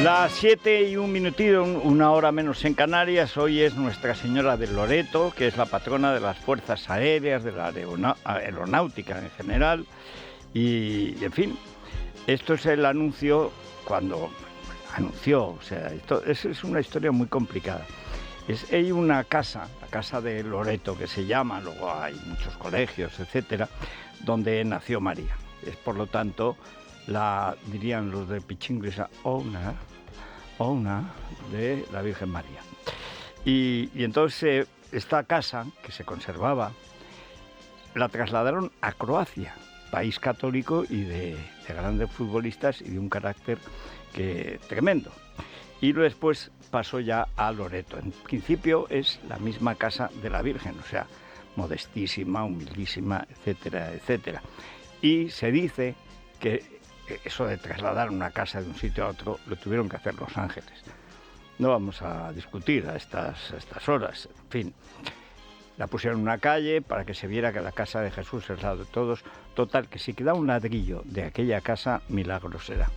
Las 7:01, una hora menos en Canarias. Hoy es Nuestra Señora de Loreto, que es la patrona de las fuerzas aéreas, de la aeronáutica en general. Y en fin, esto es el anuncio cuando anunció. O sea, esto es una historia muy complicada. Hay una casa, la casa de Loreto, que se llama, luego hay muchos colegios, etcétera, donde nació María. Es, por lo tanto, dirían los de Pichinglesa, owner de la Virgen María. Y entonces esta casa, que se conservaba, la trasladaron a Croacia, país católico y de grandes futbolistas y de un carácter tremendo. Y después pasó ya a Loreto. En principio es la misma casa de la Virgen, o sea, modestísima, humildísima, etcétera, etcétera. Y se dice que eso de trasladar una casa de un sitio a otro lo tuvieron que hacer los ángeles. No vamos a discutir a estas horas, en fin. La pusieron en una calle para que se viera que la casa de Jesús es la de todos. Total, que si queda un ladrillo de aquella casa, milagro será.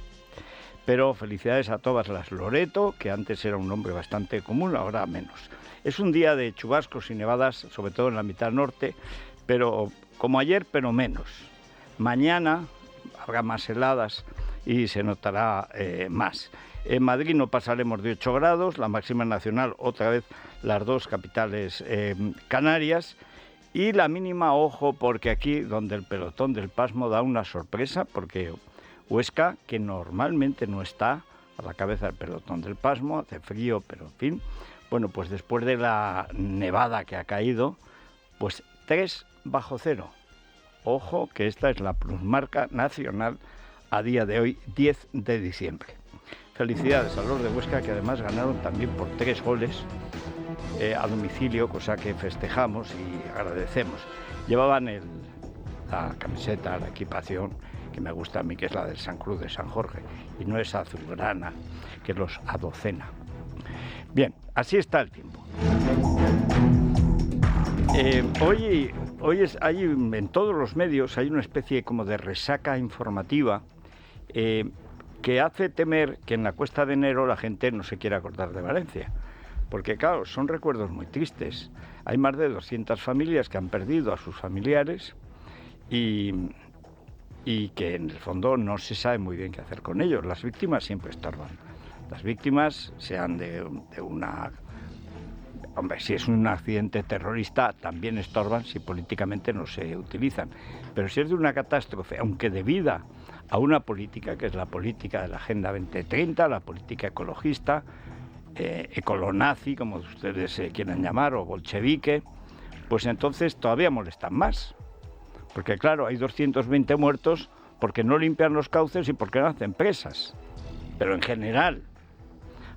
Pero felicidades a todas las Loreto, que antes era un nombre bastante común, ahora menos. Es un día de chubascos y nevadas, sobre todo en la mitad norte, pero como ayer, pero menos. Mañana habrá más heladas y se notará más. En Madrid no pasaremos de 8 grados, la máxima nacional, otra vez las dos capitales canarias, y la mínima, ojo, porque aquí donde el pelotón del pasmo da una sorpresa, porque Huesca, que normalmente no está a la cabeza del pelotón del pasmo, hace frío, pero en fin, bueno, pues después de la nevada que ha caído, pues 3 bajo cero. Ojo, que esta es la plusmarca nacional a día de hoy, 10 de diciembre. Felicidades a los de Huesca, que además ganaron también por 3 goles a domicilio, cosa que festejamos y agradecemos. Llevaban la camiseta, la equipación, que me gusta a mí, que es la del San Cruz de San Jorge, y no esa azulgrana, que los adocena. Bien, así está el tiempo. Hoy hay en todos los medios hay una especie como de resaca informativa que hace temer que en la Cuesta de Enero la gente no se quiera acordar de Valencia. Porque claro, son recuerdos muy tristes. Hay más de 200 familias que han perdido a sus familiares y que en el fondo no se sabe muy bien qué hacer con ellos. Las víctimas siempre estorban. Las víctimas, sean de una... Hombre, si es un accidente terrorista, también estorban si políticamente no se utilizan. Pero si es de una catástrofe, aunque debida a una política, que es la política de la Agenda 2030, la política ecologista, ecolonazi, como ustedes quieran llamar, o bolchevique, pues entonces todavía molestan más. Porque claro, hay 220 muertos porque no limpian los cauces y porque no hacen presas. Pero en general...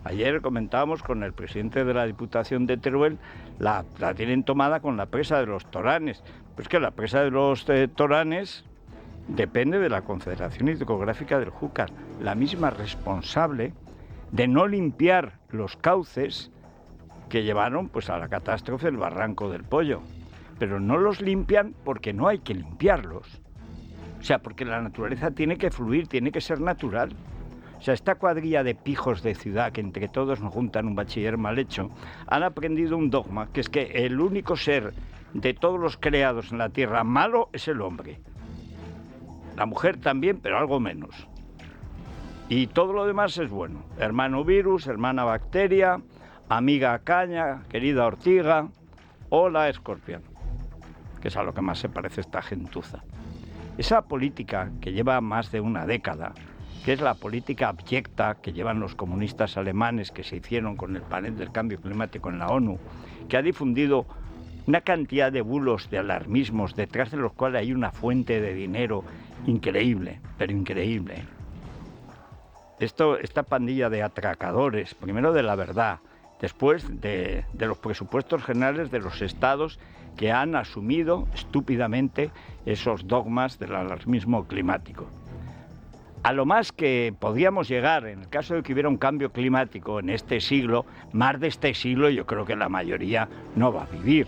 Ayer comentábamos con el presidente de la Diputación de Teruel, la tienen tomada con la presa de los Toranes. Pues que la presa de los Toranes depende de la Confederación Hidrográfica del Júcar, la misma responsable de no limpiar los cauces que llevaron pues a la catástrofe del Barranco del Pollo. Pero no los limpian porque no hay que limpiarlos. O sea, porque la naturaleza tiene que fluir, tiene que ser natural. O sea, esta cuadrilla de pijos de ciudad que entre todos nos juntan un bachiller mal hecho, han aprendido un dogma, que es que el único ser de todos los creados en la tierra malo es el hombre. La mujer también, pero algo menos. Y todo lo demás es bueno. Hermano virus, hermana bacteria, amiga caña, querida ortiga, hola escorpión, que es a lo que más se parece esta gentuza. Esa política que lleva más de una década, que es la política abyecta que llevan los comunistas alemanes que se hicieron con el panel del cambio climático en la ONU, que ha difundido una cantidad de bulos, de alarmismos, detrás de los cuales hay una fuente de dinero increíble, pero increíble. Esta pandilla de atracadores, primero de la verdad, después de los presupuestos generales de los estados que han asumido estúpidamente esos dogmas del alarmismo climático. A lo más que podíamos llegar, en el caso de que hubiera un cambio climático en este siglo, más de este siglo yo creo que la mayoría no va a vivir.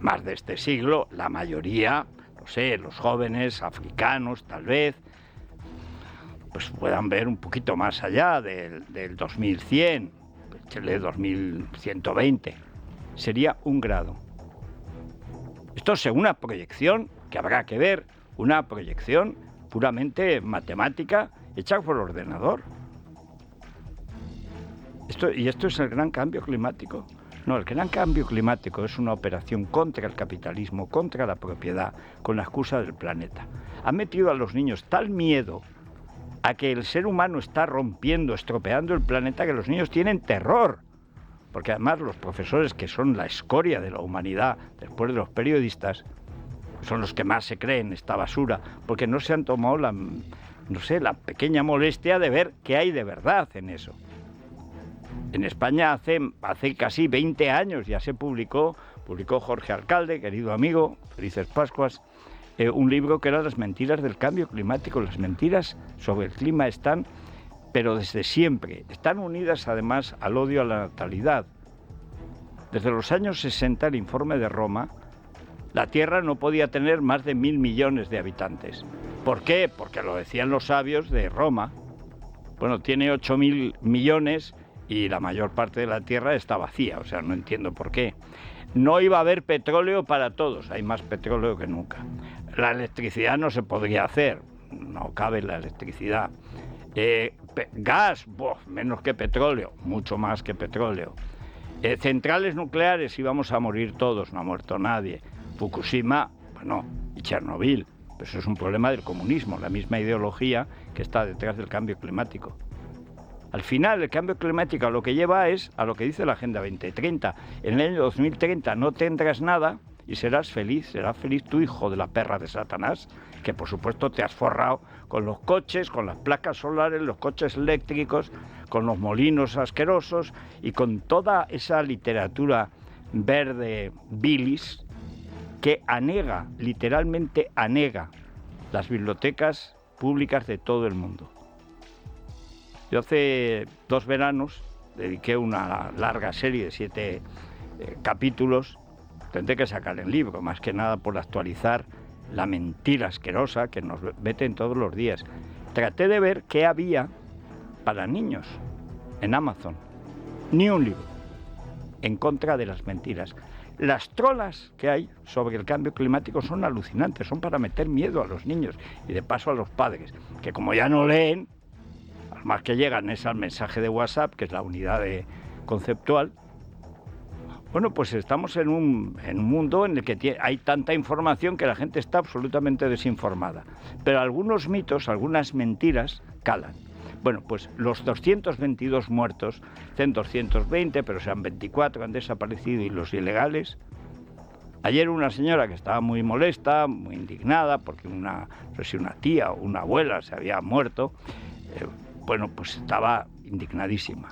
Más de este siglo, la mayoría, no sé, los jóvenes, africanos tal vez, pues puedan ver un poquito más allá del 2100, el 2120, sería 1 grado. Esto es una proyección que habrá que ver, una proyección puramente matemática hecha por ordenador. Esto es el gran cambio climático. No, el gran cambio climático es una operación contra el capitalismo, contra la propiedad, con la excusa del planeta. Ha metido a los niños tal miedo a que el ser humano está rompiendo, estropeando el planeta, que los niños tienen terror. Porque además los profesores, que son la escoria de la humanidad, después de los periodistas, son los que más se creen esta basura, porque no se han tomado la pequeña molestia de ver qué hay de verdad en eso. En España hace casi 20 años ya se publicó Jorge Alcalde, querido amigo, felices Pascuas, un libro que era Las mentiras del cambio climático. Las mentiras sobre el clima están, pero desde siempre, están unidas además al odio a la natalidad. Desde los años 60, el informe de Roma, la Tierra no podía tener más de 1.000 millones de habitantes. ¿Por qué? Porque lo decían los sabios de Roma. Bueno, tiene 8.000 millones y la mayor parte de la Tierra está vacía, o sea, no entiendo por qué. No iba a haber petróleo para todos, hay más petróleo que nunca. La electricidad no se podría hacer, no cabe la electricidad. Gas, menos que petróleo, mucho más que petróleo. Centrales nucleares, íbamos a morir todos, no ha muerto nadie. Fukushima, bueno, y Chernobyl, pues eso es un problema del comunismo, la misma ideología que está detrás del cambio climático. Al final, el cambio climático lo que lleva es a lo que dice la Agenda 2030. En el año 2030 no tendrás nada y serás feliz tu hijo de la perra de Satanás, que por supuesto te has forrado con los coches, con las placas solares, los coches eléctricos, con los molinos asquerosos y con toda esa literatura verde bilis que anega, literalmente anega, las bibliotecas públicas de todo el mundo. Yo hace 2 veranos dediqué una larga serie de 7 capítulos. Tendré que sacar el libro, más que nada por actualizar la mentira asquerosa que nos meten todos los días. Traté de ver qué había para niños en Amazon. Ni un libro en contra de las mentiras. Las trolas que hay sobre el cambio climático son alucinantes, son para meter miedo a los niños y de paso a los padres, que como ya no leen, al más que llegan es al mensaje de WhatsApp, que es la unidad conceptual. Bueno, pues estamos en un mundo en el que hay tanta información que la gente está absolutamente desinformada. Pero algunos mitos, algunas mentiras calan. Bueno, pues los 222 muertos, dicen 220, pero sean 24, han desaparecido, y los ilegales. Ayer una señora que estaba muy molesta, muy indignada, porque no sé si una tía o una abuela se había muerto, bueno, pues estaba indignadísima.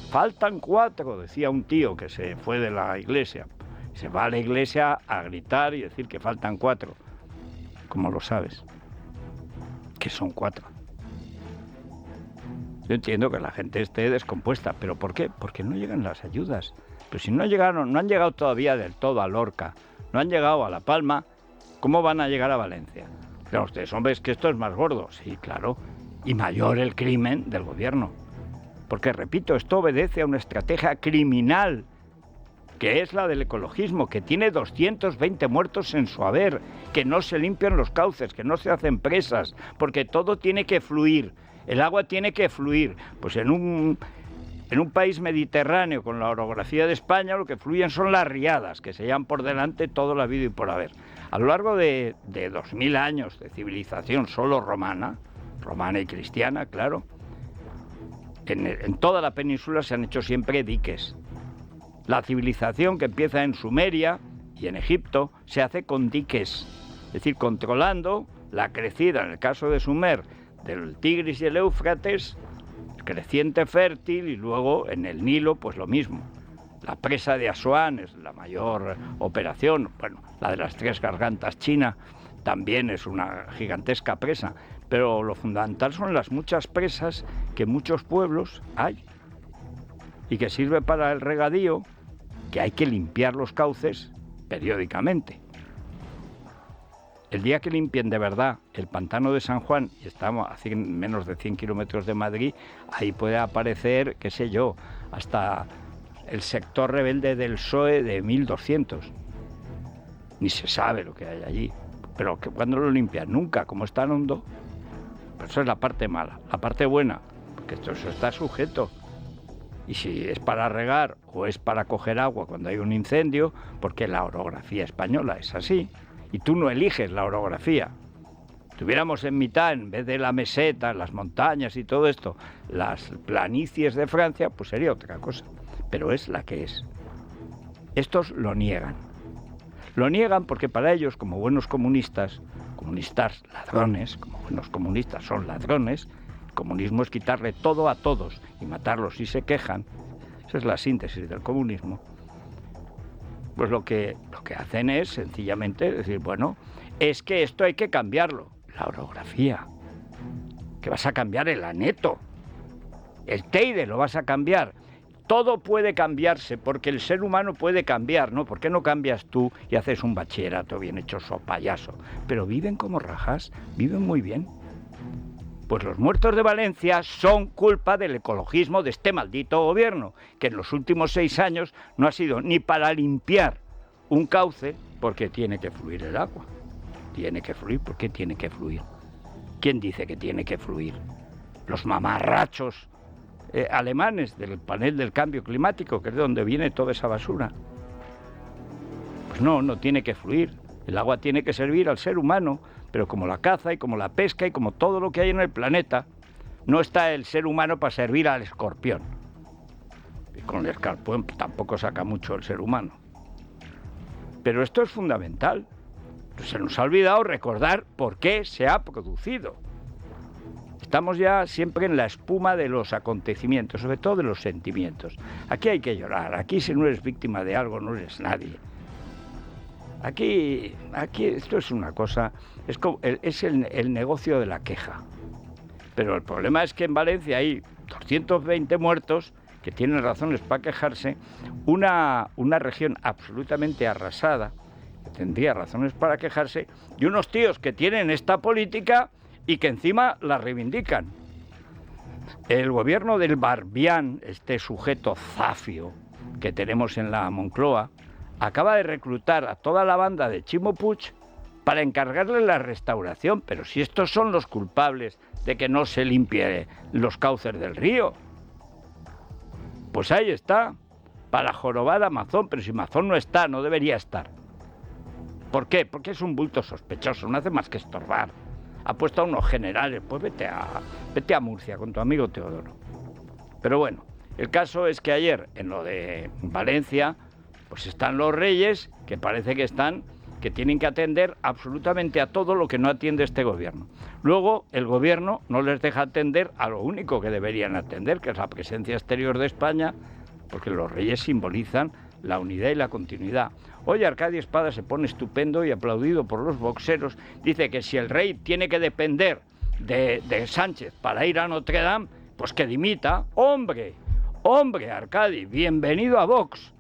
Faltan 4, decía un tío que se fue de la iglesia. Se va a la iglesia a gritar y decir que faltan 4. ¿Cómo lo sabes? Que son 4. Yo entiendo que la gente esté descompuesta, ¿pero por qué? Porque no llegan las ayudas. Pero si no han llegado todavía del todo a Lorca, no han llegado a La Palma, ¿cómo van a llegar a Valencia? Pero ustedes, hombre, es que esto es más gordo. Sí, claro. Y mayor el crimen del gobierno. Porque, repito, esto obedece a una estrategia criminal, que es la del ecologismo, que tiene 220 muertos en su haber, que no se limpian los cauces, que no se hacen presas, porque todo tiene que fluir, el agua tiene que fluir. Pues en un país mediterráneo, con la orografía de España, lo que fluyen son las riadas, que se llevan por delante todo la vida y por haber. A lo largo de 2000 años de civilización solo romana y cristiana, claro, en toda la península se han hecho siempre diques. La civilización que empieza en Sumeria y en Egipto se hace con diques, es decir, controlando la crecida, en el caso de Sumer, del Tigris y el Éufrates, creciente fértil, y luego en el Nilo pues lo mismo. La presa de Asuán es la mayor operación, bueno, la de las 3 gargantas china también es una gigantesca presa, pero lo fundamental son las muchas presas que en muchos pueblos hay y que sirve para el regadío, que hay que limpiar los cauces periódicamente. El día que limpien de verdad el pantano de San Juan, y estamos a menos de 100 kilómetros de Madrid, ahí puede aparecer, qué sé yo, hasta el sector rebelde del PSOE de 1200. Ni se sabe lo que hay allí. Pero ¿cuándo lo limpian? Nunca, como es tan hondo. Pero eso es la parte mala. La parte buena, porque eso está sujeto. Y si es para regar o es para coger agua cuando hay un incendio, porque la orografía española es así, y tú no eliges la orografía. Tuviéramos en mitad, en vez de la meseta, las montañas y todo esto, las planicies de Francia, pues sería otra cosa. Pero es la que es. Estos lo niegan. Lo niegan porque para ellos, como buenos comunistas, comunistas ladrones, como buenos comunistas son ladrones, el comunismo es quitarle todo a todos y matarlos si se quejan. Esa es la síntesis del comunismo. Pues lo que hacen es sencillamente decir, bueno, es que esto hay que cambiarlo. La orografía. Que vas a cambiar el aneto. El Teide lo vas a cambiar. Todo puede cambiarse porque el ser humano puede cambiar, ¿no? ¿Por qué no cambias tú y haces un bachillerato bien hecho, payaso? Pero viven como rajas, viven muy bien. Pues los muertos de Valencia son culpa del ecologismo de este maldito gobierno, que en los últimos 6 años no ha sido ni para limpiar un cauce, porque tiene que fluir el agua. Tiene que fluir, ¿por qué tiene que fluir? ¿Quién dice que tiene que fluir? Los mamarrachos alemanes del panel del cambio climático, que es de donde viene toda esa basura. Pues no tiene que fluir. El agua tiene que servir al ser humano, pero como la caza y como la pesca y como todo lo que hay en el planeta, no está el ser humano para servir al escorpión. Y con el escorpión tampoco saca mucho el ser humano. Pero esto es fundamental. Se nos ha olvidado recordar por qué se ha producido. Estamos ya siempre en la espuma de los acontecimientos, sobre todo de los sentimientos. Aquí hay que llorar, aquí si no eres víctima de algo no eres nadie. Aquí esto es una cosa, es el negocio de la queja. Pero el problema es que en Valencia hay 220 muertos que tienen razones para quejarse, una región absolutamente arrasada, que tendría razones para quejarse, y unos tíos que tienen esta política y que encima la reivindican. El gobierno del Barbián, este sujeto zafio que tenemos en la Moncloa, acaba de reclutar a toda la banda de Chimo Puig para encargarle la restauración, pero si estos son los culpables de que no se limpie los cauces del río, pues ahí está, para jorobar a Mazón, pero si Mazón no está, no debería estar. ¿Por qué? Porque es un bulto sospechoso, no hace más que estorbar. Ha puesto a unos generales, pues vete a Murcia con tu amigo Teodoro. Pero bueno, el caso es que ayer, en lo de Valencia, pues están los reyes, que parece que tienen que atender absolutamente a todo lo que no atiende este gobierno. Luego, el gobierno no les deja atender a lo único que deberían atender, que es la presencia exterior de España, porque los reyes simbolizan la unidad y la continuidad. Hoy Arcadio Espada se pone estupendo y aplaudido por los boxeros. Dice que si el rey tiene que depender de Sánchez para ir a Notre Dame, pues que dimita. ¡Hombre! Arcadi, bienvenido a Vox.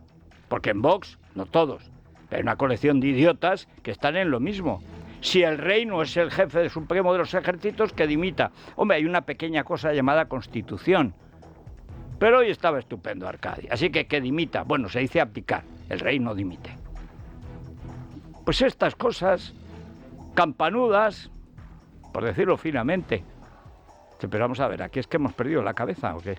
Porque en Vox, no todos, pero hay una colección de idiotas que están en lo mismo. Si el rey no es el jefe supremo de los ejércitos, que dimita. Hombre, hay una pequeña cosa llamada Constitución. Pero hoy estaba estupendo Arcadi, así que dimita. Bueno, se dice abdicar, el rey no dimite. Pues estas cosas campanudas, por decirlo finamente. Pero vamos a ver, ¿aquí es que hemos perdido la cabeza o qué?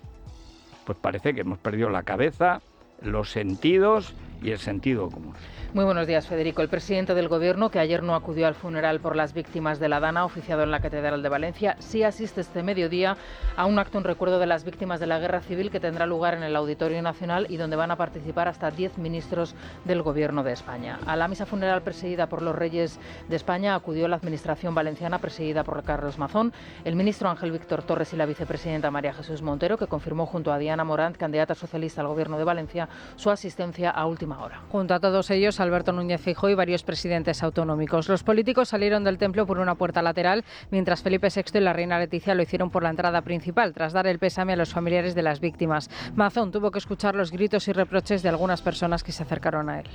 Pues parece que hemos perdido la cabeza, los sentidos y el sentido común. Muy buenos días, Federico. El presidente del Gobierno, que ayer no acudió al funeral por las víctimas de la Dana, oficiado en la Catedral de Valencia, sí asiste este mediodía a un acto en recuerdo de las víctimas de la Guerra Civil que tendrá lugar en el Auditorio Nacional y donde van a participar hasta 10 ministros del Gobierno de España. A la misa funeral presidida por los Reyes de España acudió la Administración valenciana presidida por Carlos Mazón, el ministro Ángel Víctor Torres y la vicepresidenta María Jesús Montero, que confirmó junto a Diana Morant, candidata socialista al Gobierno de Valencia, su asistencia a última hora. Junto a todos ellos, Alberto Núñez Feijóo y varios presidentes autonómicos. Los políticos salieron del templo por una puerta lateral, mientras Felipe VI y la reina Leticia lo hicieron por la entrada principal, tras dar el pésame a los familiares de las víctimas. Mazón tuvo que escuchar los gritos y reproches de algunas personas que se acercaron a él.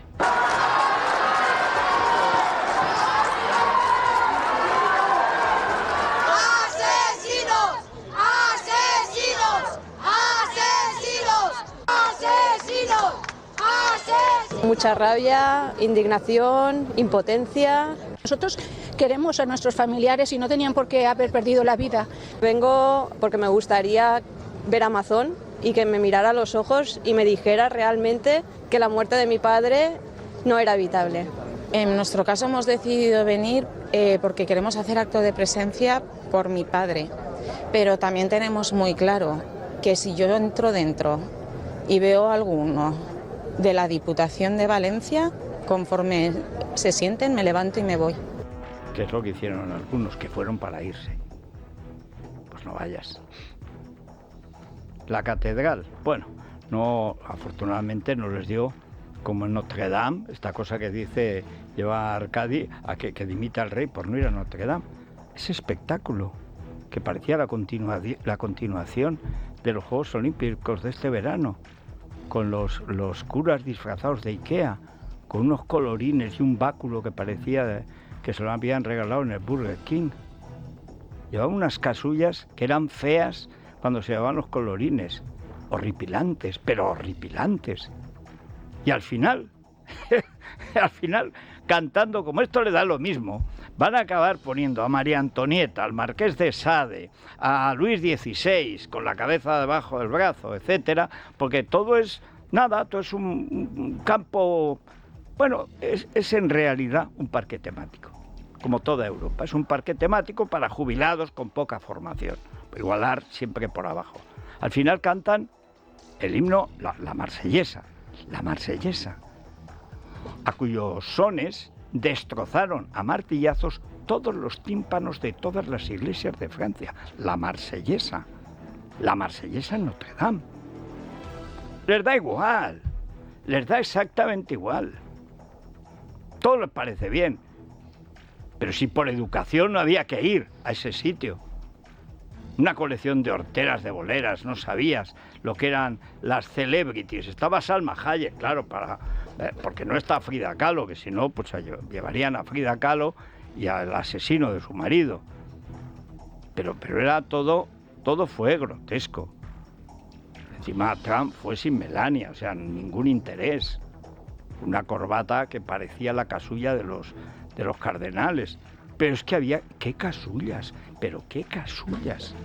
mucha rabia, indignación, impotencia. Nosotros queremos a nuestros familiares y no tenían por qué haber perdido la vida. Vengo porque me gustaría ver a Amazon y que me mirara a los ojos y me dijera realmente que la muerte de mi padre no era evitable. En nuestro caso hemos decidido venir porque queremos hacer acto de presencia por mi padre, pero también tenemos muy claro que si yo entro dentro y veo a alguno de la Diputación de Valencia, conforme se sienten me levanto y me voy. ¿Qué es lo que hicieron algunos que fueron para irse? Pues no vayas. La catedral, bueno, no, afortunadamente no les dio como en Notre Dame, esta cosa que dice, lleva a Arcadi a que dimita al rey por no ir a Notre Dame. Ese espectáculo que parecía la continuación de los Juegos Olímpicos de este verano, con los curas disfrazados de Ikea, con unos colorines y un báculo que parecía que se lo habían regalado en el Burger King. Llevaban unas casullas que eran feas cuando se llevaban los colorines, horripilantes, pero horripilantes. Y al final, cantando, como esto le da lo mismo, van a acabar poniendo a María Antonieta, al Marqués de Sade, a Luis XVI, con la cabeza debajo del brazo, etcétera, porque todo es nada, todo es un campo, bueno, es en realidad un parque temático, como toda Europa, es un parque temático para jubilados con poca formación, igualar siempre por abajo. Al final cantan el himno, la marsellesa, a cuyos sones destrozaron a martillazos todos los tímpanos de todas las iglesias de Francia. La marsellesa en Notre Dame. Les da igual, les da exactamente igual. Todo les parece bien, pero si por educación no había que ir a ese sitio. Una colección de horteras, de boleras, no sabías lo que eran las celebrities. Estaba Salma Hayek, claro, porque no está Frida Kahlo, que si no, pues llevarían a Frida Kahlo y al asesino de su marido. Pero era todo fue grotesco. Encima Trump fue sin Melania, o sea, ningún interés. Una corbata que parecía la casulla de los cardenales. Pero es que había... ¡Qué casullas! ¡Pero qué casullas!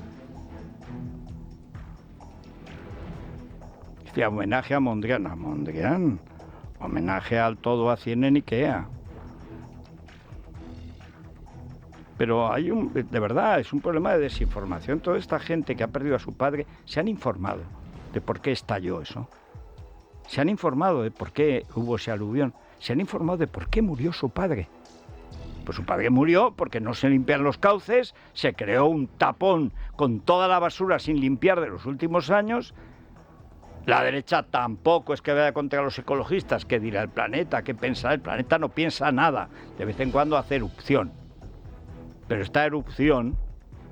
Decía, homenaje a Mondrian. Homenaje al todo a 100 en Ikea. Pero de verdad, es un problema de desinformación. Toda esta gente que ha perdido a su padre se han informado de por qué estalló eso. Se han informado de por qué hubo ese aluvión. Se han informado de por qué murió su padre. Pues su padre murió porque no se limpian los cauces, se creó un tapón con toda la basura sin limpiar de los últimos años. La derecha tampoco es que vaya contra los ecologistas. ¿Qué dirá el planeta? ¿Qué pensará? El planeta no piensa nada. De vez en cuando hace erupción. Pero esta erupción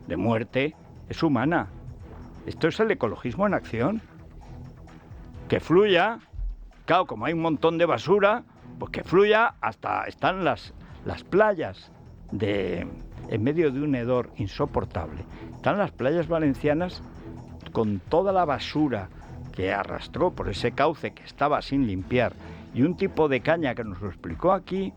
de muerte es humana. Esto es el ecologismo en acción. Que fluya, claro, como hay un montón de basura, pues que fluya hasta están las playas en medio de un hedor insoportable. Están las playas valencianas con toda la basura que arrastró por ese cauce que estaba sin limpiar y un tipo de caña que nos lo explicó aquí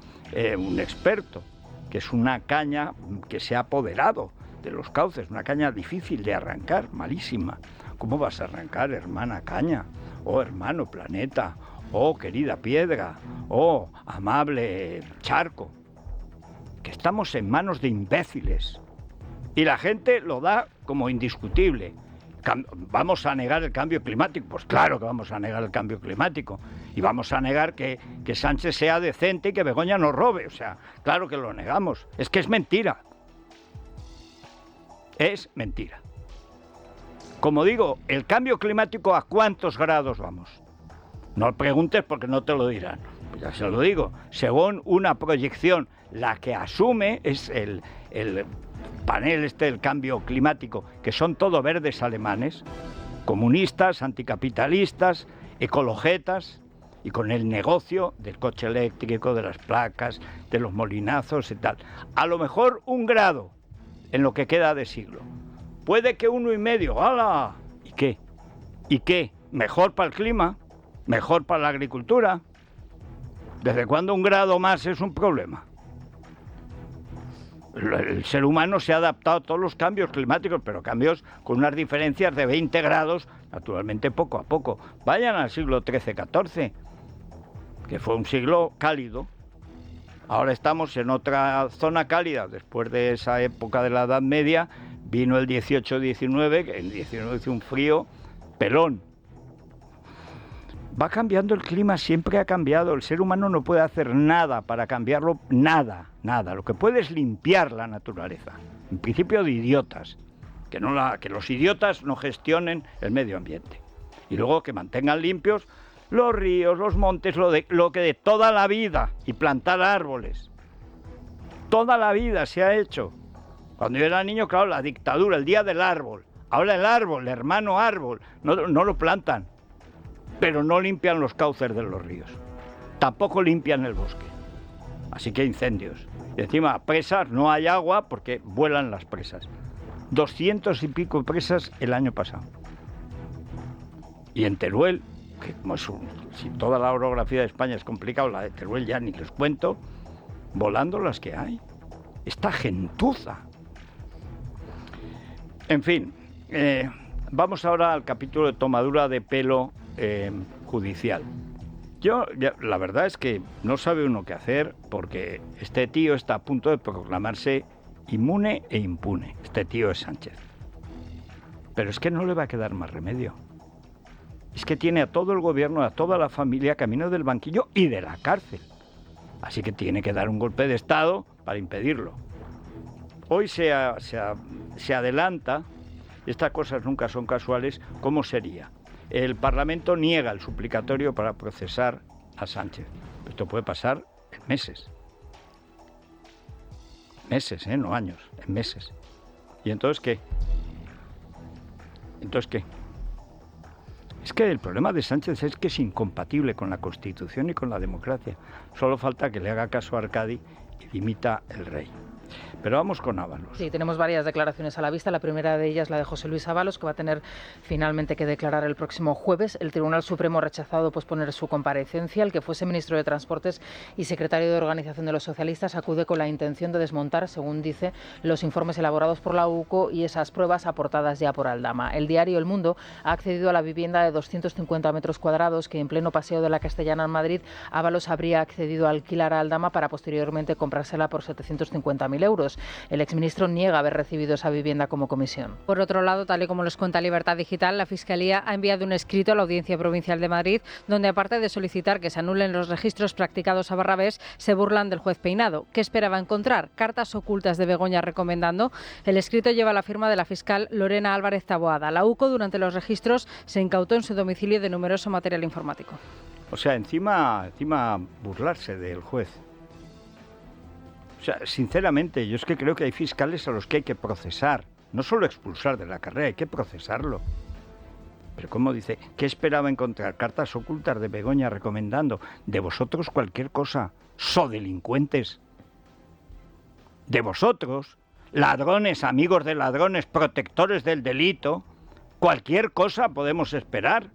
un experto, que es una caña que se ha apoderado de los cauces, una caña difícil de arrancar, malísima. ¿Cómo vas a arrancar, hermana caña? Oh, hermano planeta, oh, querida piedra, oh, amable charco. Que estamos en manos de imbéciles. Y la gente lo da como indiscutible. ¿Vamos a negar el cambio climático? Pues claro que vamos a negar el cambio climático. Y vamos a negar que Sánchez sea decente y que Begoña nos robe. O sea, claro que lo negamos. Es que es mentira. Es mentira. Como digo, el cambio climático, ¿a cuántos grados vamos? No preguntes porque no te lo dirán. Pues ya se lo digo. Según una proyección, la que asume es el panel del cambio climático, que son todo verdes alemanes, comunistas, anticapitalistas, ecologetas, y con el negocio del coche eléctrico, de las placas, de los molinazos y tal. A lo mejor 1 grado en lo que queda de siglo. Puede que 1,5. ¡Hala! ¿Y qué? ¿Y qué? ¿Mejor para el clima? ¿Mejor para la agricultura? ¿Desde cuándo 1 grado más es un problema? El ser humano se ha adaptado a todos los cambios climáticos, pero cambios con unas diferencias de 20 grados, naturalmente poco a poco. Vayan al siglo XIII-XIV, que fue un siglo cálido. Ahora estamos en otra zona cálida. Después de esa época de la Edad Media, vino el 18-19, que en 19 hizo un frío pelón. Va cambiando el clima, siempre ha cambiado. El ser humano no puede hacer nada para cambiarlo, nada. Lo que puede es limpiar la naturaleza. En principio de idiotas, que los idiotas no gestionen el medio ambiente. Y luego que mantengan limpios los ríos, los montes, lo que de toda la vida, y plantar árboles. Toda la vida se ha hecho. Cuando yo era niño, claro, la dictadura, el día del árbol. Ahora el árbol, el hermano árbol, no lo plantan. Pero no limpian los cauces de los ríos. Tampoco limpian el bosque. Así que incendios. Y encima, presas, no hay agua porque vuelan las presas. 200 y pico presas el año pasado. Y en Teruel, que como si toda la orografía de España es complicada, la de Teruel ya ni les cuento, volando las que hay. Esta gentuza. En fin, vamos ahora al capítulo de tomadura de pelo judicial. La verdad es que no sabe uno qué hacer, porque este tío está a punto de proclamarse inmune e impune. Este tío es Sánchez. Pero es que no le va a quedar más remedio. Es que tiene a todo el gobierno, a toda la familia camino del banquillo y de la cárcel. Así que tiene que dar un golpe de Estado para impedirlo. Hoy se adelanta, estas cosas nunca son casuales, ¿cómo sería? El Parlamento niega el suplicatorio para procesar a Sánchez. Esto puede pasar en meses. Meses, no años, en meses. ¿Y entonces qué? Es que el problema de Sánchez es que es incompatible con la Constitución y con la democracia. Solo falta que le haga caso a Arcadi y dimita el rey. Pero vamos con Ábalos. Sí, tenemos varias declaraciones a la vista. La primera de ellas, la de José Luis Ábalos, que va a tener finalmente que declarar el próximo jueves. El Tribunal Supremo ha rechazado posponer su comparecencia. El que fuese ministro de Transportes y secretario de Organización de los Socialistas acude con la intención de desmontar, según dice, los informes elaborados por la UCO y esas pruebas aportadas ya por Aldama. El diario El Mundo ha accedido a la vivienda de 250 metros cuadrados que en pleno Paseo de la Castellana en Madrid Ábalos habría accedido a alquilar a Aldama para posteriormente comprársela por 750.000 euros. El exministro niega haber recibido esa vivienda como comisión. Por otro lado, tal y como nos cuenta Libertad Digital, la Fiscalía ha enviado un escrito a la Audiencia Provincial de Madrid, donde aparte de solicitar que se anulen los registros practicados a Barrabés, se burlan del juez Peinado. ¿Qué esperaba encontrar? Cartas ocultas de Begoña recomendando. El escrito lleva la firma de la fiscal Lorena Álvarez Taboada. La UCO, durante los registros, se incautó en su domicilio de numeroso material informático. O sea, encima burlarse del juez. O sea, sinceramente, yo es que creo que hay fiscales a los que hay que procesar, no solo expulsar de la carrera, hay que procesarlo. Pero como dice, ¿qué esperaba encontrar? Cartas ocultas de Begoña recomendando de vosotros cualquier cosa, delincuentes. De vosotros, ladrones, amigos de ladrones, protectores del delito, cualquier cosa podemos esperar.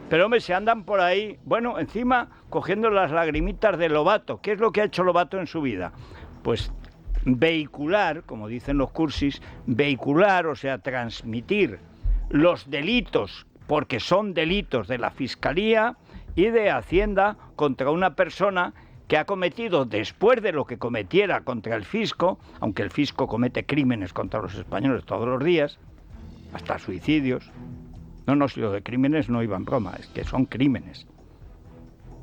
Pero hombre, se andan por ahí, bueno, encima cogiendo las lagrimitas de Lobato. ¿Qué es lo que ha hecho Lobato en su vida? Pues vehicular, como dicen los cursis, vehicular, o sea, transmitir los delitos, porque son delitos de la Fiscalía y de Hacienda contra una persona que ha cometido, después de lo que cometiera contra el fisco, aunque el fisco comete crímenes contra los españoles todos los días, hasta suicidios. No, si lo de crímenes no iba en broma, es que son crímenes.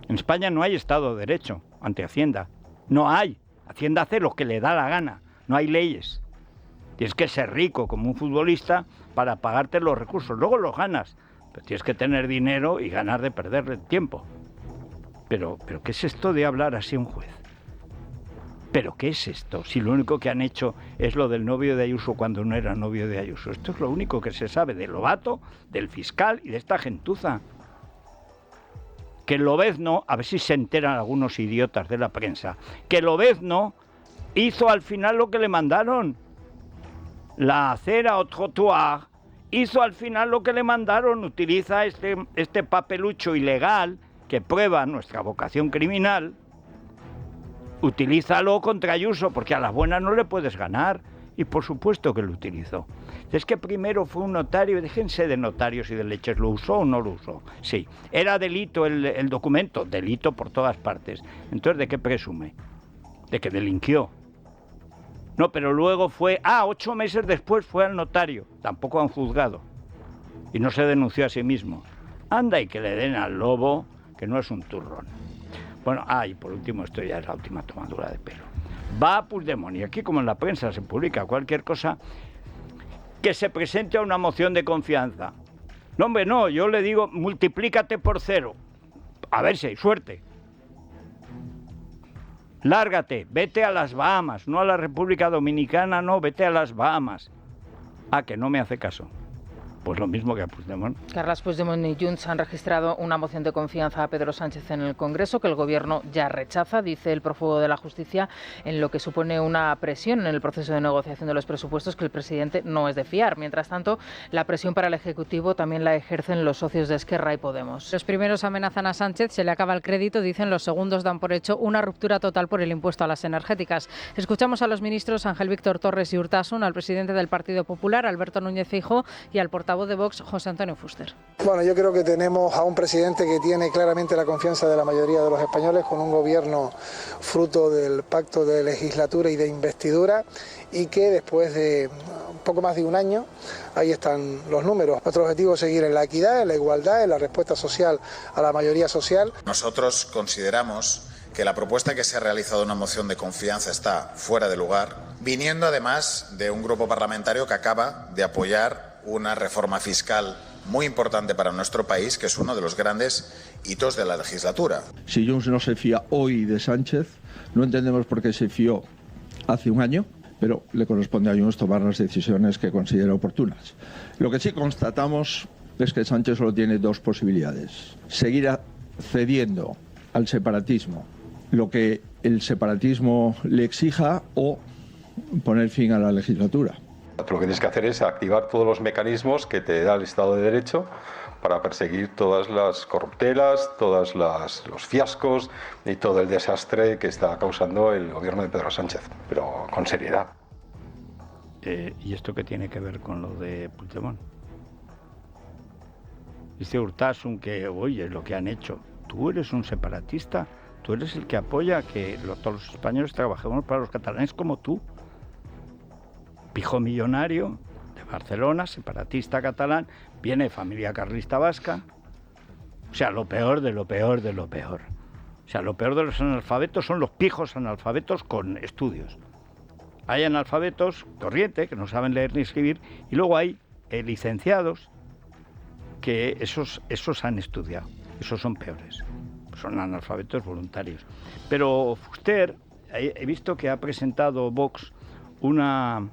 En España no hay Estado de Derecho ante Hacienda. No hay. Hacienda hace lo que le da la gana. No hay leyes. Tienes que ser rico como un futbolista para pagarte los recursos. Luego los ganas. Pero tienes que tener dinero y ganar de perderle tiempo. Pero ¿qué es esto de hablar así a un juez? ¿Pero qué es esto? Si lo único que han hecho es lo del novio de Ayuso cuando no era novio de Ayuso. Esto es lo único que se sabe de Lobato, del fiscal y de esta gentuza. Que Lobezno, a ver si se enteran algunos idiotas de la prensa, que Lobezno hizo al final lo que le mandaron. La acera au trottoir hizo al final lo que le mandaron. Utiliza este papelucho ilegal que prueba nuestra vocación criminal, utilízalo contra Ayuso, porque a las buenas no le puedes ganar. Y por supuesto que lo utilizó. Es que primero fue un notario, déjense de notarios y de leches, ¿lo usó o no lo usó? Sí. ¿Era delito el documento? Delito por todas partes. Entonces, ¿de qué presume? De que delinquió. No, pero luego fue... 8 meses después fue al notario. Tampoco han juzgado. Y no se denunció a sí mismo. Anda y que le den al lobo, que no es un turrón. Bueno, y por último, esto ya es la última tomadura de pelo. Va a Puigdemont, y aquí como en la prensa se publica cualquier cosa, que se presente a una moción de confianza. No, hombre, no, yo le digo, multiplícate por 0. A ver si hay suerte. Lárgate, vete a las Bahamas, no a la República Dominicana, no, vete a las Bahamas. Que no me hace caso. Pues lo mismo que a Puigdemont. Carles Puigdemont y Junts han registrado una moción de confianza a Pedro Sánchez en el Congreso que el Gobierno ya rechaza, dice el prófugo de la Justicia, en lo que supone una presión en el proceso de negociación de los presupuestos que el presidente no es de fiar. Mientras tanto, la presión para el Ejecutivo también la ejercen los socios de Esquerra y Podemos. Los primeros amenazan a Sánchez, se le acaba el crédito, dicen, los segundos dan por hecho una ruptura total por el impuesto a las energéticas. Escuchamos a los ministros Ángel Víctor Torres y Urtasun, al presidente del Partido Popular, Alberto Núñez Feijóo, y al portavoz de Vox, José Antonio Fuster. Bueno, yo creo que tenemos a un presidente que tiene claramente la confianza de la mayoría de los españoles, con un gobierno fruto del pacto de legislatura y de investidura, y que después de poco más de un año, ahí están los números. Nuestro objetivo es seguir en la equidad, en la igualdad, en la respuesta social a la mayoría social. Nosotros consideramos que la propuesta que se ha realizado en una moción de confianza está fuera de lugar, viniendo además de un grupo parlamentario que acaba de apoyar una reforma fiscal muy importante para nuestro país, que es uno de los grandes hitos de la legislatura. Si Junts no se fía hoy de Sánchez, no entendemos por qué se fió hace un año, pero le corresponde a Junts tomar las decisiones que considera oportunas. Lo que sí constatamos es que Sánchez solo tiene 2 posibilidades: seguir cediendo al separatismo lo que el separatismo le exija, o poner fin a la legislatura. Lo que tienes que hacer es activar todos los mecanismos que te da el Estado de Derecho para perseguir todas las corruptelas, todos los fiascos y todo el desastre que está causando el gobierno de Pedro Sánchez, pero con seriedad. ¿Y esto qué tiene que ver con lo de Puigdemont? Dice Urtasun que, oye, lo que han hecho. Tú eres un separatista, tú eres el que apoya que todos los españoles trabajemos para los catalanes como tú. Pijo millonario de Barcelona, separatista catalán, viene de familia carlista vasca. O sea, lo peor de lo peor de lo peor. O sea, lo peor de los analfabetos son los pijos analfabetos con estudios. Hay analfabetos corriente, que no saben leer ni escribir, y luego hay licenciados que esos han estudiado. Esos son peores. Son analfabetos voluntarios. Pero Fuster, he visto que ha presentado Vox una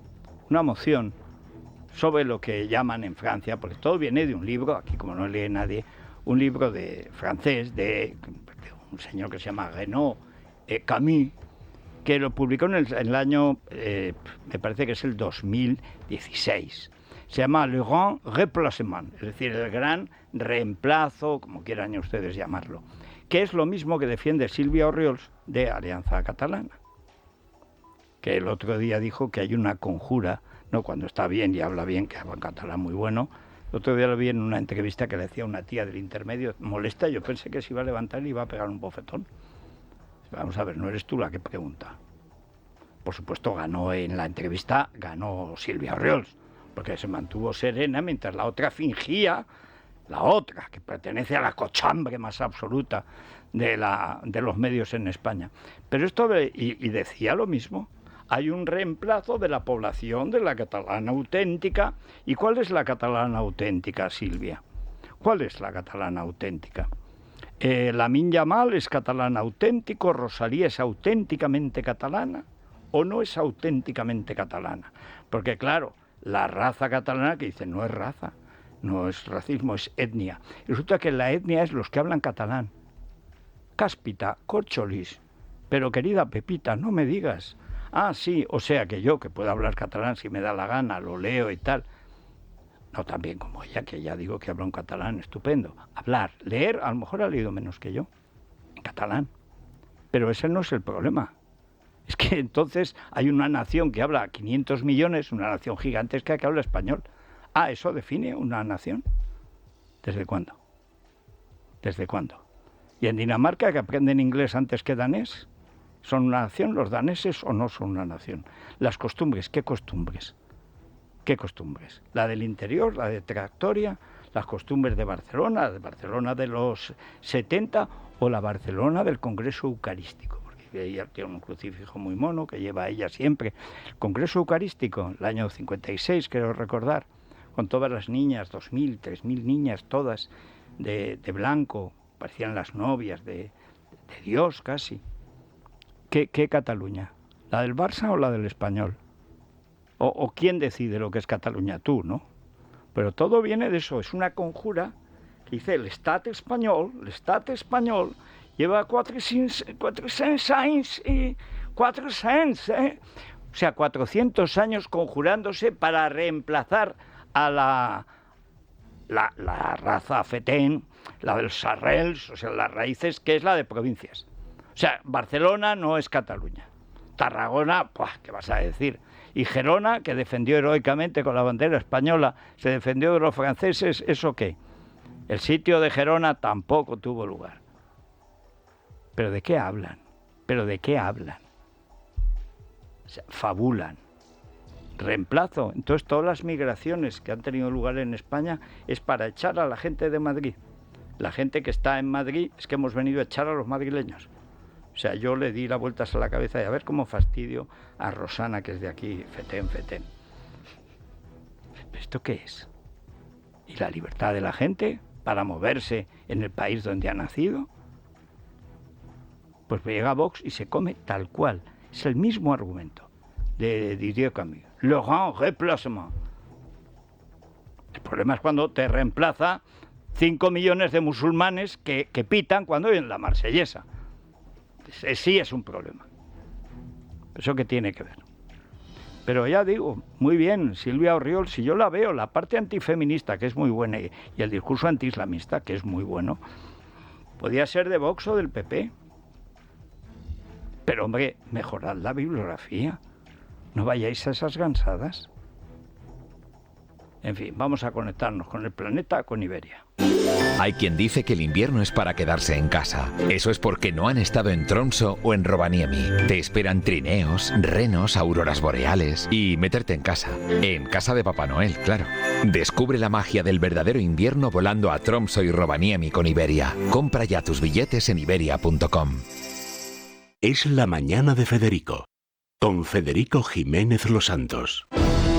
moción sobre lo que llaman en Francia, porque todo viene de un libro, aquí como no lee nadie, un libro de francés de un señor que se llama Renaud Camus, que lo publicó en el año, me parece que es el 2016. Se llama Le Grand Remplacement, es decir, el gran reemplazo, como quieran ustedes llamarlo, que es lo mismo que defiende Sílvia Orriols de Alianza Catalana, que el otro día dijo que hay una conjura, no cuando está bien y habla bien, que habla en catalán muy bueno. El otro día lo vi en una entrevista que le hacía una tía del intermedio, molesta, yo pensé que se iba a levantar y iba a pegar un bofetón. Vamos a ver, no eres tú la que pregunta. Por supuesto, ganó en la entrevista, ganó Sílvia Orriols, porque se mantuvo serena mientras la otra fingía, la otra, que pertenece a la cochambre más absoluta de los medios en España. Pero esto, y decía lo mismo, hay un reemplazo de la población de la catalana auténtica. ¿Y cuál es la catalana auténtica, Sílvia? ¿Cuál es la catalana auténtica? ¿Lamine Yamal es catalana auténtico? ¿Rosalía es auténticamente catalana? ¿O no es auténticamente catalana? Porque claro, la raza catalana, que dicen no es raza, no es racismo, es etnia. Y resulta que la etnia es los que hablan catalán. Cáspita, corcholis. Pero querida Pepita, no me digas. Sí, o sea que yo, que puedo hablar catalán si me da la gana, lo leo y tal. no tan bien como ella, que ya digo que habla un catalán estupendo. Hablar, leer, a lo mejor ha leído menos que yo, en catalán. Pero ese no es el problema. Es que entonces hay una nación que habla 500 millones, una nación gigantesca que habla español. Ah, ¿eso define una nación? ¿Desde cuándo? ¿Desde cuándo? ¿Y en Dinamarca, que aprenden inglés antes que danés? ¿Son una nación los daneses o no son una nación? Las costumbres, ¿qué costumbres? ¿Qué costumbres? ¿La del interior, la de Tractoria, las costumbres de Barcelona de los 70 o la Barcelona del Congreso Eucarístico? Porque ella tiene un crucifijo muy mono que lleva ella siempre. El Congreso Eucarístico, el año 56, creo recordar, con todas las niñas, 2.000, 3.000 niñas, todas de blanco, parecían las novias de Dios casi. ¿Qué Cataluña? ¿La del Barça o la del Español? ¿O quién decide lo que es Cataluña? Tú, ¿no? Pero todo viene de eso, es una conjura que dice el Estat espanyol lleva 400 años y 400, o sea, 400 años conjurándose para reemplazar a la raza fetén, la de los sarrels, o sea, las raíces, que es la de provincias. O sea, Barcelona no es Cataluña. Tarragona, pues, ¿qué vas a decir? Y Gerona, que defendió heroicamente con la bandera española, se defendió de los franceses, ¿eso qué? El sitio de Gerona tampoco tuvo lugar. ¿Pero de qué hablan? ¿Pero de qué hablan? O sea, fabulan. Reemplazo. Entonces, todas las migraciones que han tenido lugar en España es para echar a la gente de Madrid. La gente que está en Madrid es que hemos venido a echar a los madrileños. O sea, yo le di las vueltas a la cabeza y a ver cómo fastidio a Rosana, que es de aquí, fetén. ¿Esto qué es? ¿Y la libertad de la gente para moverse en el país donde ha nacido? Pues llega Vox y se come tal cual. Es el mismo argumento de Didier Camus. Le grand remplacement. El problema es cuando te reemplaza 5 millones de musulmanes que pitan cuando oyen la marsellesa. Sí es un problema. ¿Eso qué tiene que ver? Pero ya digo, muy bien, Silvia Orriol, si yo la veo, la parte antifeminista, que es muy buena, y el discurso antiislamista, que es muy bueno, podía ser de Vox o del PP. Pero, hombre, mejorad la bibliografía. No vayáis a esas gansadas. En fin, vamos a conectarnos con el planeta, con Iberia. Hay quien dice que el invierno es para quedarse en casa. Eso es porque no han estado en Tromsø o en Rovaniemi. Te esperan trineos, renos, auroras boreales y meterte en casa de Papá Noel, claro. Descubre la magia del verdadero invierno volando a Tromsø y Rovaniemi con Iberia. Compra ya tus billetes en iberia.com. Es la mañana de Federico, con Federico Jiménez Los Santos.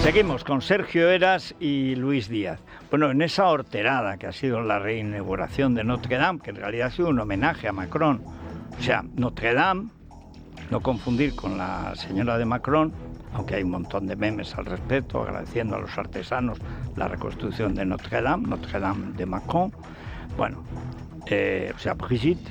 Seguimos con Sergio Heras y Luis Díaz. Bueno, en esa horterada que ha sido la reinauguración de Notre Dame, que en realidad ha sido un homenaje a Macron. O sea, Notre Dame, no confundir con la señora de Macron, aunque hay un montón de memes al respecto, agradeciendo a los artesanos la reconstrucción de Notre Dame de Macron. Bueno, o sea, Brigitte.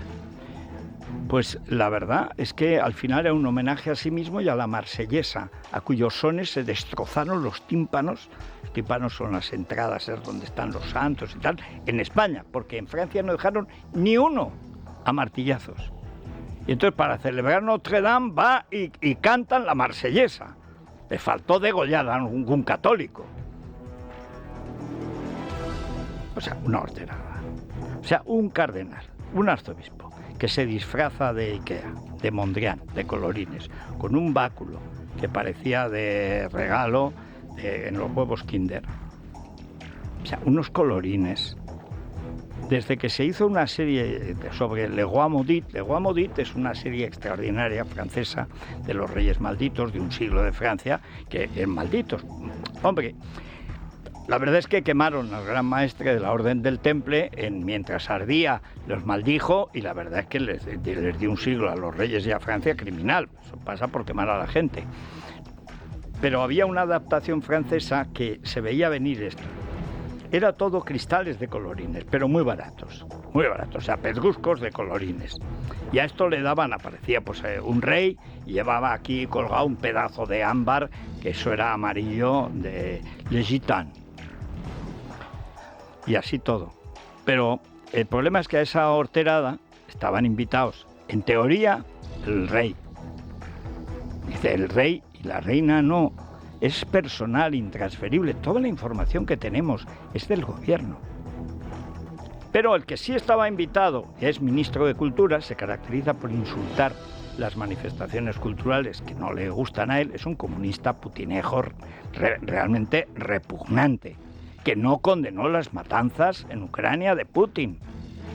Pues la verdad es que al final era un homenaje a sí mismo y a la marsellesa, a cuyos sones se destrozaron los tímpanos. Los tímpanos son las entradas, es donde están los santos y tal, en España, porque en Francia no dejaron ni uno a martillazos. Y entonces para celebrar Notre Dame va y cantan la marsellesa. Le faltó degollar a algún católico. O sea, una horterada. O sea, un cardenal, un arzobispo, que se disfraza de Ikea, de Mondrian, de colorines, con un báculo que parecía de regalo en los huevos Kinder. O sea, unos colorines. Desde que se hizo una serie sobre Le Roi Maudit es una serie extraordinaria francesa de los reyes malditos de un siglo de Francia, que eran malditos. Hombre, la verdad es que quemaron al gran maestre de la Orden del Temple mientras ardía, los maldijo, y la verdad es que les dio un siglo a los reyes y a Francia criminal. Eso pasa por quemar a la gente. Pero había una adaptación francesa que se veía venir esto. Era todo cristales de colorines, pero muy baratos, o sea, pedruscos de colorines. Y a esto le daban, aparecía pues un rey y llevaba aquí colgado un pedazo de ámbar, que eso era amarillo de Le Gitan. y así todo. Pero el problema es que a esa horterada estaban invitados, en teoría, el rey. Dice, el rey y la reina no, es personal, intransferible. Toda la información que tenemos es del gobierno. Pero el que sí estaba invitado, es ministro de Cultura, se caracteriza por insultar las manifestaciones culturales que no le gustan a él, es un comunista putinejo realmente repugnante, que no condenó las matanzas en Ucrania de Putin,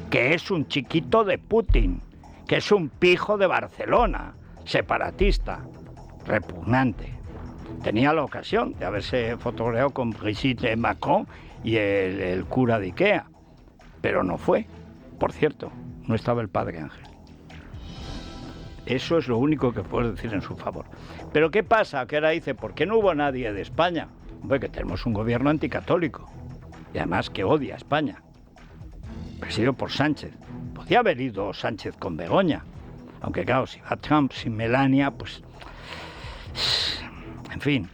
que es un chiquito de Putin, que es un pijo de Barcelona, separatista, repugnante. Tenía la ocasión de haberse fotografiado con Brigitte Macron y el cura de Ikea, pero no fue. Por cierto, no estaba el padre Ángel. Eso es lo único que puedo decir en su favor. Pero ¿qué pasa? Que ahora dice, ¿por qué no hubo nadie de España? Hombre, que tenemos un gobierno anticatólico y además que odia a España, presidido por Sánchez. Podía haber ido Sánchez con Begoña, aunque claro, si va Trump sin Melania, pues... En fin.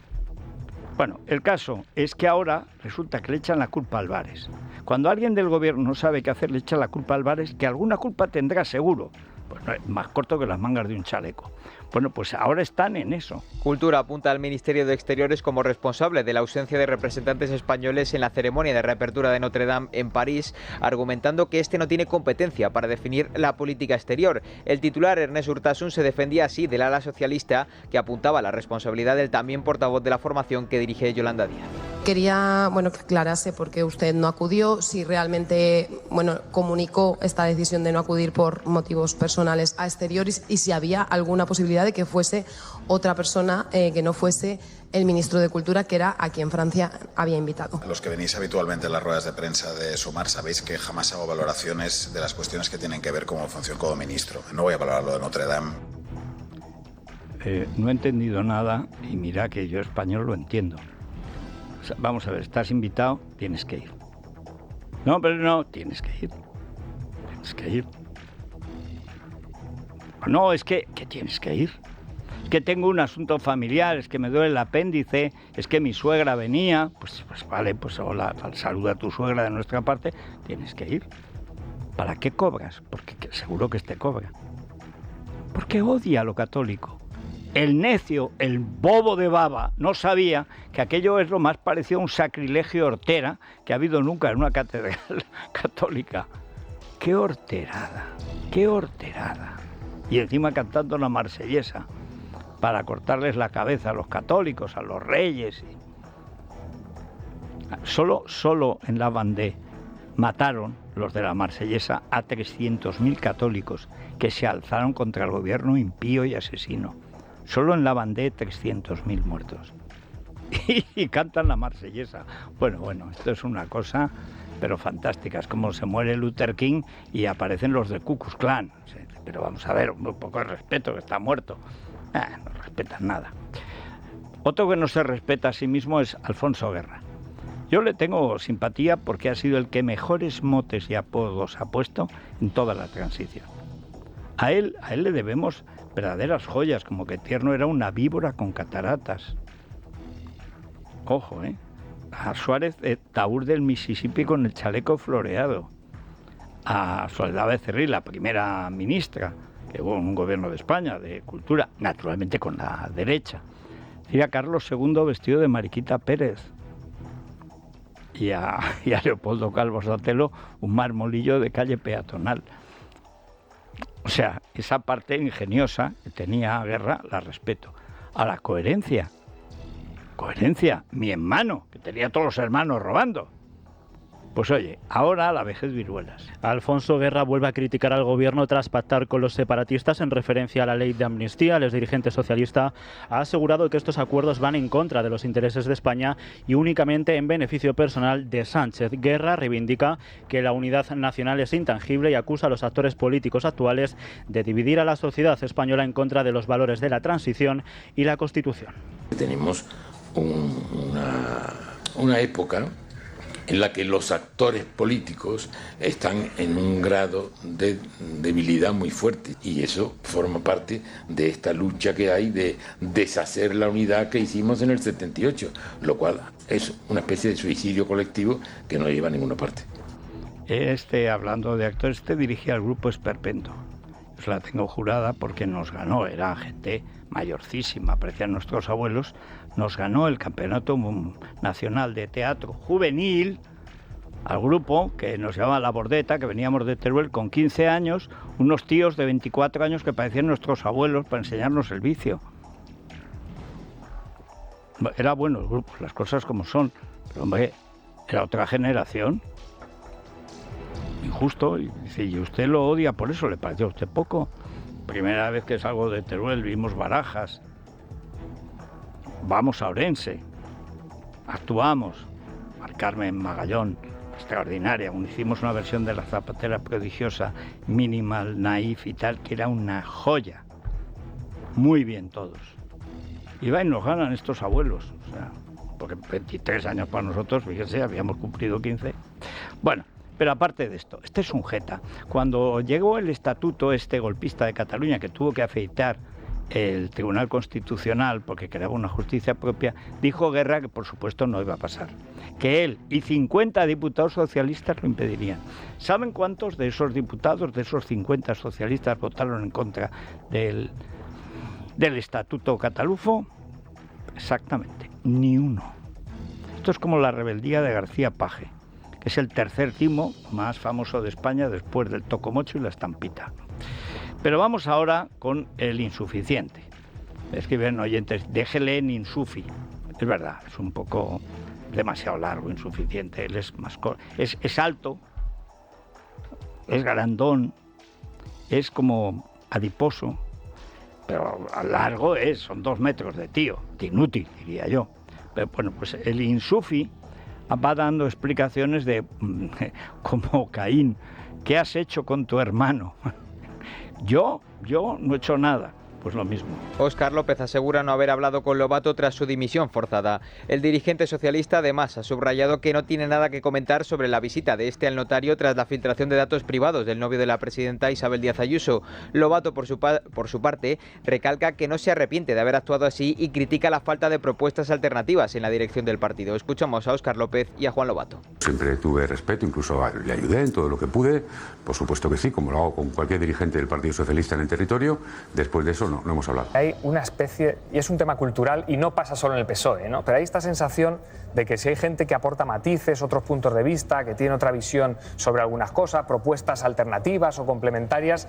Bueno, el caso es que ahora resulta que le echan la culpa a Álvarez. Cuando alguien del gobierno no sabe qué hacer, le echa la culpa a Álvarez, que alguna culpa tendrá seguro. Pues no, más corto que las mangas de un chaleco. Bueno, pues ahora están en eso. Cultura apunta al Ministerio de Exteriores como responsable de la ausencia de representantes españoles en la ceremonia de reapertura de Notre Dame en París, argumentando que este no tiene competencia para definir la política exterior. El titular, Ernest Urtasun, se defendía así del ala socialista, que apuntaba a la responsabilidad del también portavoz de la formación que dirige Yolanda Díaz. Quería, que aclarase por qué usted no acudió, si realmente, comunicó esta decisión de no acudir por motivos personales a exteriores y si había alguna posibilidad de que fuese otra persona que no fuese el ministro de Cultura, que era a quien Francia había invitado. Los que venís habitualmente a las ruedas de prensa de Sumar sabéis que jamás hago valoraciones de las cuestiones que tienen que ver con mi función como ministro. No voy a valorar lo de Notre Dame. No he entendido nada y mira que yo español lo entiendo. O sea, vamos a ver, estás invitado, tienes que ir. No, pero no, tienes que ir. Tienes que ir. No, es que tienes que ir. Es que tengo un asunto familiar, es que me duele el apéndice, es que mi suegra venía. Pues vale, pues hola, saluda a tu suegra de nuestra parte, tienes que ir. ¿Para qué cobras? Porque seguro que te cobra. Porque odia lo católico. El necio, el bobo de baba, no sabía que aquello es lo más parecido a un sacrilegio hortera que ha habido nunca en una catedral católica. ¡Qué horterada! ¡Qué horterada! Y encima cantando la marsellesa para cortarles la cabeza a los católicos, a los reyes. Solo en la Vendée mataron los de la marsellesa a 300.000 católicos que se alzaron contra el gobierno impío y asesino. Solo en la Vendée 300.000 muertos. Y cantan la marsellesa. Bueno, esto es una cosa, pero fantástica. Es como se muere Luther King y aparecen los de Ku Klux Klan. Pero vamos a ver, un poco de respeto, que está muerto. No respetan nada. Otro que no se respeta a sí mismo es Alfonso Guerra. Yo le tengo simpatía porque ha sido el que mejores motes y apodos ha puesto en toda la transición. A él le debemos verdaderas joyas, como que Tierno era una víbora con cataratas. Ojo, A Suárez de Taur del Mississippi con el chaleco floreado. A Soledad Becerril, la primera ministra que hubo en un gobierno de España de cultura, naturalmente con la derecha. Y a Carlos II vestido de Mariquita Pérez. Y a Leopoldo Calvo Sotelo un marmolillo de calle peatonal. O sea, esa parte ingeniosa que tenía Guerra la respeto. A la coherencia. Coherencia, mi hermano, que tenía todos los hermanos robando. Pues oye, ahora la vejez viruelas. Alfonso Guerra vuelve a criticar al gobierno tras pactar con los separatistas en referencia a la ley de amnistía. El exdirigente socialista ha asegurado que estos acuerdos van en contra de los intereses de España y únicamente en beneficio personal de Sánchez. Guerra reivindica que la unidad nacional es intangible y acusa a los actores políticos actuales de dividir a la sociedad española en contra de los valores de la transición y la Constitución. Tenemos una época en la que los actores políticos están en un grado de debilidad muy fuerte, y eso forma parte de esta lucha que hay de deshacer la unidad que hicimos en el 78, lo cual es una especie de suicidio colectivo que no lleva a ninguna parte. Hablando de actores, dirigía el grupo Esperpento. Pues la tengo jurada porque nos ganó, era gente mayorcísima, parecían nuestros abuelos, nos ganó el Campeonato Nacional de Teatro Juvenil al grupo que nos llamaba La Bordeta, que veníamos de Teruel con 15 años, unos tíos de 24 años que parecían nuestros abuelos para enseñarnos el vicio. Era bueno el grupo, las cosas como son, pero hombre, era otra generación. Injusto, y dice, y usted lo odia por eso, ¿le pareció a usted poco? Primera vez que salgo de Teruel, vimos Barajas, vamos a Orense, actuamos, Mar Carmen Magallón, extraordinaria, hicimos una versión de La Zapatera Prodigiosa, Minimal, Naif y tal, que era una joya, muy bien todos. Y va y nos ganan estos abuelos, o sea, porque 23 años para nosotros, fíjense, habíamos cumplido 15. Bueno, pero aparte de esto, este es un jeta. Cuando llegó el estatuto golpista de Cataluña, que tuvo que afeitar el Tribunal Constitucional porque creaba una justicia propia, dijo Guerra que por supuesto no iba a pasar, que él y 50 diputados socialistas lo impedirían. ¿Saben cuántos de esos diputados, de esos 50 socialistas, votaron en contra del estatuto catalufo? Exactamente, ni uno. Esto es como la rebeldía de García Paje, que es el tercer timo más famoso de España después del tocomocho y la estampita. Pero vamos ahora con el insuficiente. Escriben oyentes, déjele en insufi. Es verdad, es un poco demasiado largo, insuficiente. Él es más es alto, es grandón, es como adiposo, pero a largo son 2 metros de tío, de inútil, diría yo. Pero bueno, pues el insufi va dando explicaciones de, como Caín, ¿qué has hecho con tu hermano? Yo no he hecho nada. Pues lo mismo. Óscar López asegura no haber hablado con Lobato tras su dimisión forzada. El dirigente socialista además ha subrayado que no tiene nada que comentar sobre la visita de al notario tras la filtración de datos privados del novio de la presidenta Isabel Díaz Ayuso. Lobato, por su parte, recalca que no se arrepiente de haber actuado así y critica la falta de propuestas alternativas en la dirección del partido. Escuchamos a Óscar López y a Juan Lobato. Siempre tuve respeto, incluso le ayudé en todo lo que pude, por supuesto que sí, como lo hago con cualquier dirigente del Partido Socialista en el territorio. Después de eso no hemos hablado. Hay una especie, y es un tema cultural y no pasa solo en el PSOE, ¿no? Pero hay esta sensación de que si hay gente que aporta matices, otros puntos de vista, que tiene otra visión sobre algunas cosas, propuestas alternativas o complementarias,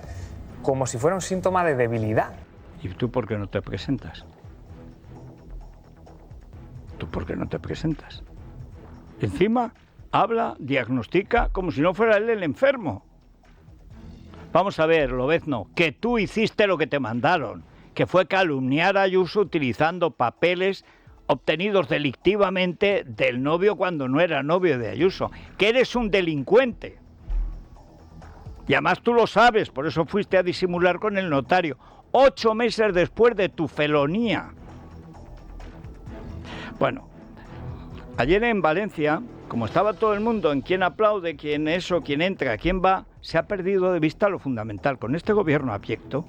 como si fuera un síntoma de debilidad. ¿Y tú por qué no te presentas? ¿Tú por qué no te presentas? Encima habla, diagnostica como si no fuera él el enfermo. Vamos a ver, Lobezno, que tú hiciste lo que te mandaron, que fue calumniar a Ayuso utilizando papeles obtenidos delictivamente del novio cuando no era novio de Ayuso, que eres un delincuente. Y además tú lo sabes, por eso fuiste a disimular con el notario, 8 meses después de tu felonía. Bueno, ayer en Valencia, como estaba todo el mundo en quién aplaude, quién quién entra, quién va, se ha perdido de vista lo fundamental. Con este gobierno abyecto,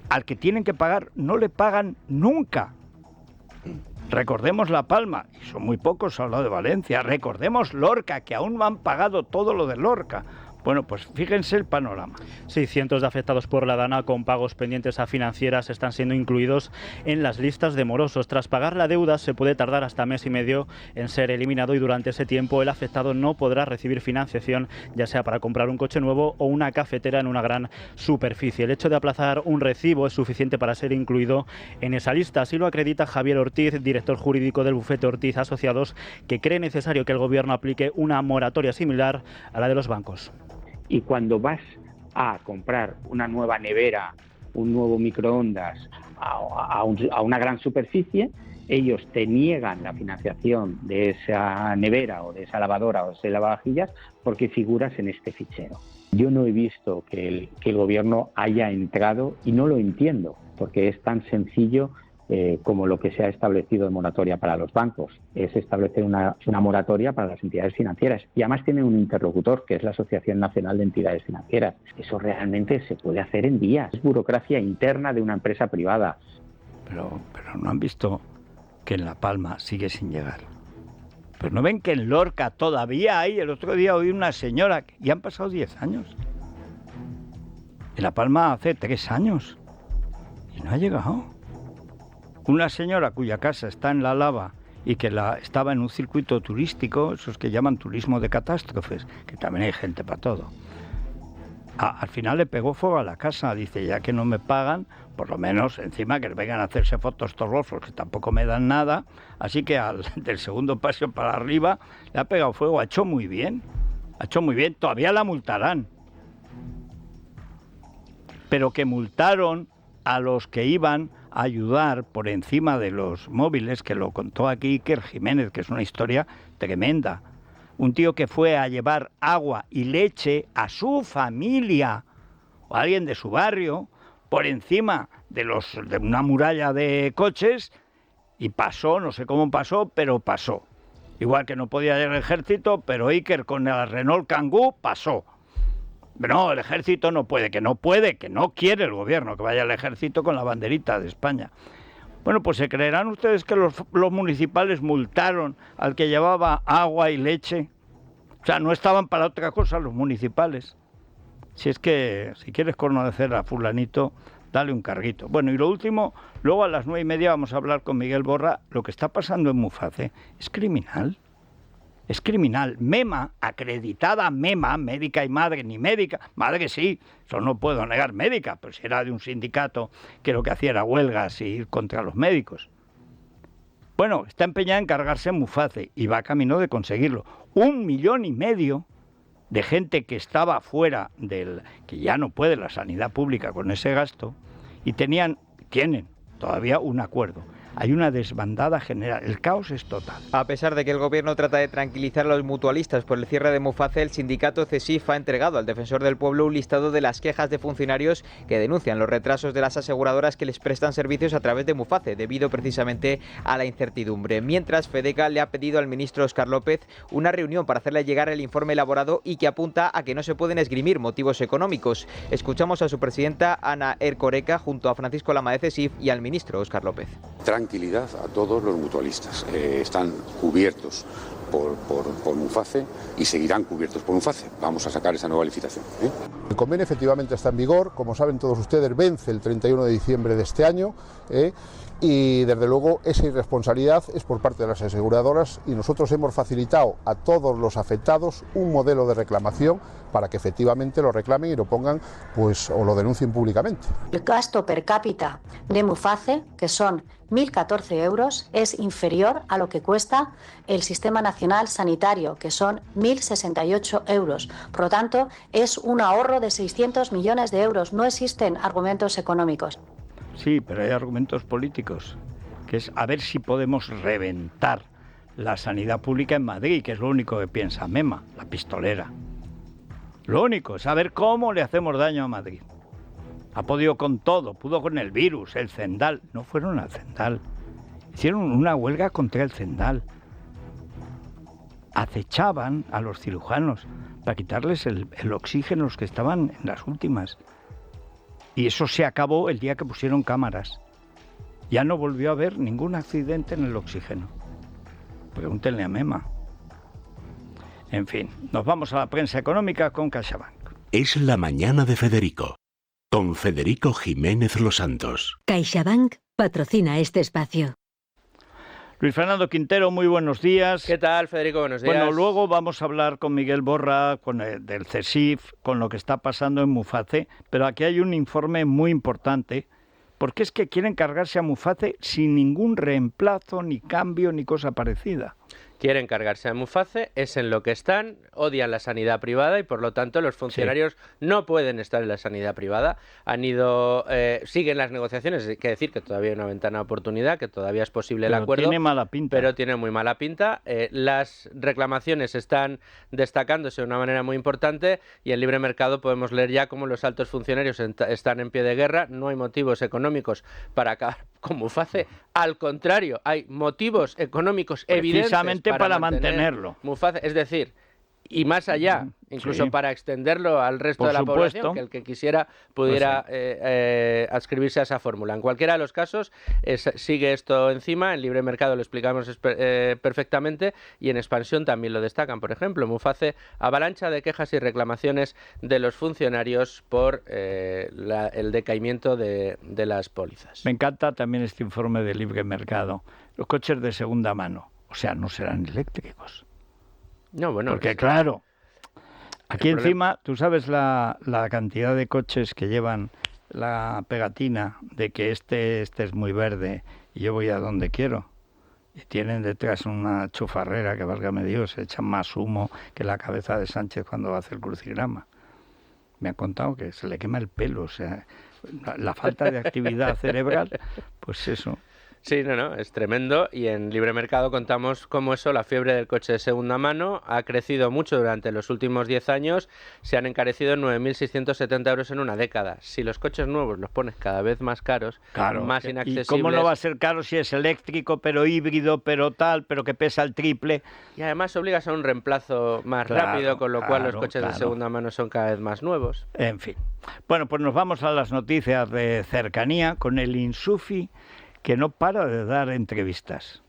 al que tienen que pagar, no le pagan nunca. Recordemos La Palma, y son muy pocos, se ha hablado de Valencia. Recordemos Lorca, que aún no han pagado todo lo de Lorca. Bueno, pues fíjense el panorama. Sí, cientos de afectados por la Dana con pagos pendientes a financieras están siendo incluidos en las listas de morosos. Tras pagar la deuda se puede tardar hasta mes y medio en ser eliminado y durante ese tiempo el afectado no podrá recibir financiación, ya sea para comprar un coche nuevo o una cafetera en una gran superficie. El hecho de aplazar un recibo es suficiente para ser incluido en esa lista. Así lo acredita Javier Ortiz, director jurídico del bufete Ortiz Asociados, que cree necesario que el gobierno aplique una moratoria similar a la de los bancos. Y cuando vas a comprar una nueva nevera, un nuevo microondas a una gran superficie, ellos te niegan la financiación de esa nevera o de esa lavadora o de ese lavavajillas porque figuras en este fichero. Yo no he visto que el gobierno haya entrado, y no lo entiendo, porque es tan sencillo como lo que se ha establecido en moratoria para los bancos, es establecer una moratoria para las entidades financieras. Y además tiene un interlocutor, que es la Asociación Nacional de Entidades Financieras. Eso realmente se puede hacer en días. Es burocracia interna de una empresa privada. Pero no han visto que en La Palma sigue sin llegar. Pero no ven que en Lorca todavía hay. El otro día oí una señora, y han pasado 10 años. En La Palma hace 3 años. Y no ha llegado. Una señora cuya casa está en La Lava y que estaba en un circuito turístico, esos que llaman turismo de catástrofes, que también hay gente para todo. Al final le pegó fuego a la casa. Dice, ya que no me pagan, por lo menos encima que vengan a hacerse fotos torrosos, que tampoco me dan nada. Así que del segundo paso para arriba le ha pegado fuego. Ha hecho muy bien. Todavía la multarán. Pero que multaron a los que iban a ayudar por encima de los móviles, que lo contó aquí Iker Jiménez, que es una historia tremenda. Un tío que fue a llevar agua y leche a su familia o a alguien de su barrio por encima de una muralla de coches, y pasó, no sé cómo pasó, pero pasó. Igual que no podía ir el ejército, pero Iker con la Renault Kangoo pasó. No, el ejército no puede, que no quiere el gobierno que vaya el ejército con la banderita de España. Bueno, pues se creerán ustedes que los municipales multaron al que llevaba agua y leche. O sea, no estaban para otra cosa los municipales. Si es que, si quieres conocer a fulanito, dale un carguito. Bueno, y lo último, luego a las 9:30 vamos a hablar con Miguel Borra. Lo que está pasando en Muface es criminal. Es criminal. MEMA, acreditada MEMA, médica y madre, ni médica, madre sí, eso no puedo negar, médica, pero si era de un sindicato que lo que hacía era huelgas y ir contra los médicos. Bueno, está empeñada en cargarse Muface y va camino de conseguirlo. 1,5 millones de gente que estaba fuera que ya no puede la sanidad pública con ese gasto, y tienen todavía un acuerdo. Hay una desbandada general, el caos es total. A pesar de que el gobierno trata de tranquilizar a los mutualistas por el cierre de Muface, el sindicato CESIF ha entregado al Defensor del Pueblo un listado de las quejas de funcionarios que denuncian los retrasos de las aseguradoras que les prestan servicios a través de Muface, debido precisamente a la incertidumbre. Mientras, FEDECA le ha pedido al ministro Óscar López una reunión para hacerle llegar el informe elaborado y que apunta a que no se pueden esgrimir motivos económicos. Escuchamos a su presidenta Ana Ercoreka junto a Francisco Lama de CESIF y al ministro Óscar López. Tranquilidad a todos los mutualistas. Están cubiertos por Muface y seguirán cubiertos por Muface. Vamos a sacar esa nueva licitación. El convenio efectivamente está en vigor, como saben todos ustedes, vence el 31 de diciembre de este año, y desde luego esa irresponsabilidad es por parte de las aseguradoras, y nosotros hemos facilitado a todos los afectados un modelo de reclamación para que efectivamente lo reclamen y lo pongan, pues, o lo denuncien públicamente. El gasto per cápita de Muface, que son 1.014 euros, es inferior a lo que cuesta el Sistema Nacional Sanitario, que son 1.068 euros. Por lo tanto, es un ahorro de 600 millones de euros. No existen argumentos económicos. Sí, pero hay argumentos políticos, que es a ver si podemos reventar la sanidad pública en Madrid, que es lo único que piensa MEMA, la pistolera. Lo único, es saber cómo le hacemos daño a Madrid. Ha podido con todo, pudo con el virus, el Zendal. No fueron al Zendal. Hicieron una huelga contra el Zendal. Acechaban a los cirujanos para quitarles el oxígeno, los que estaban en las últimas. Y eso se acabó el día que pusieron cámaras. Ya no volvió a haber ningún accidente en el oxígeno. Pregúntenle a MEMA. En fin, nos vamos a la prensa económica con CaixaBank. Es la mañana de Federico, con Federico Jiménez Los Santos. CaixaBank patrocina este espacio. Luis Fernando Quintero, muy buenos días. ¿Qué tal, Federico? Buenos días. Bueno, luego vamos a hablar con Miguel Borra, del CESIF, con lo que está pasando en Muface, pero aquí hay un informe muy importante, porque es que quieren cargarse a Muface sin ningún reemplazo, ni cambio, ni cosa parecida. Quieren cargarse a Muface, es en lo que están, odian la sanidad privada y por lo tanto los funcionarios no pueden estar en la sanidad privada. Siguen las negociaciones, hay que decir que todavía hay una ventana de oportunidad, que todavía es posible el acuerdo. Tiene mala pinta. Pero tiene muy mala pinta. Las reclamaciones están destacándose de una manera muy importante y en Libre Mercado podemos leer ya cómo los altos funcionarios están en pie de guerra. No hay motivos económicos para con Muface. Al contrario, hay motivos económicos evidentes precisamente para mantenerlo. Muface, es decir, y más allá, incluso para extenderlo al resto de la población, que el que quisiera pudiera adscribirse a esa fórmula. En cualquiera de los casos, sigue esto encima, en libre mercado lo explicamos perfectamente, y en expansión también lo destacan. Por ejemplo, Muface, avalancha de quejas y reclamaciones de los funcionarios por el decaimiento de las pólizas. Me encanta también este informe de libre mercado. Los coches de segunda mano, o sea, no serán eléctricos. No, bueno, porque claro, aquí encima, tú sabes la cantidad de coches que llevan la pegatina de que este es muy verde y yo voy a donde quiero. Y tienen detrás una chufarrera que, válgame Dios, echan más humo que la cabeza de Sánchez cuando hace el crucigrama. Me han contado que se le quema el pelo, o sea, la falta de actividad cerebral, pues eso. Sí, no, es tremendo, y en libre mercado contamos cómo eso, la fiebre del coche de segunda mano, ha crecido mucho durante los últimos 10 años, se han encarecido en 9.670 euros en una década. Si los coches nuevos los pones cada vez más caros, más inaccesibles... ¿Y cómo no va a ser caro si es eléctrico, pero híbrido, pero tal, pero que pesa el triple? Y además obligas a un reemplazo más rápido, con lo cual los coches de segunda mano son cada vez más nuevos. En fin. Bueno, pues nos vamos a las noticias de cercanía con el Insufi, que no para de dar entrevistas.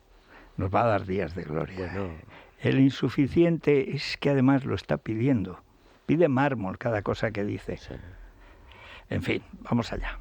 Nos va a dar días de gloria. Bueno. El insuficiente es que además lo está pidiendo. Pide mármol cada cosa que dice. Sí. En fin, vamos allá.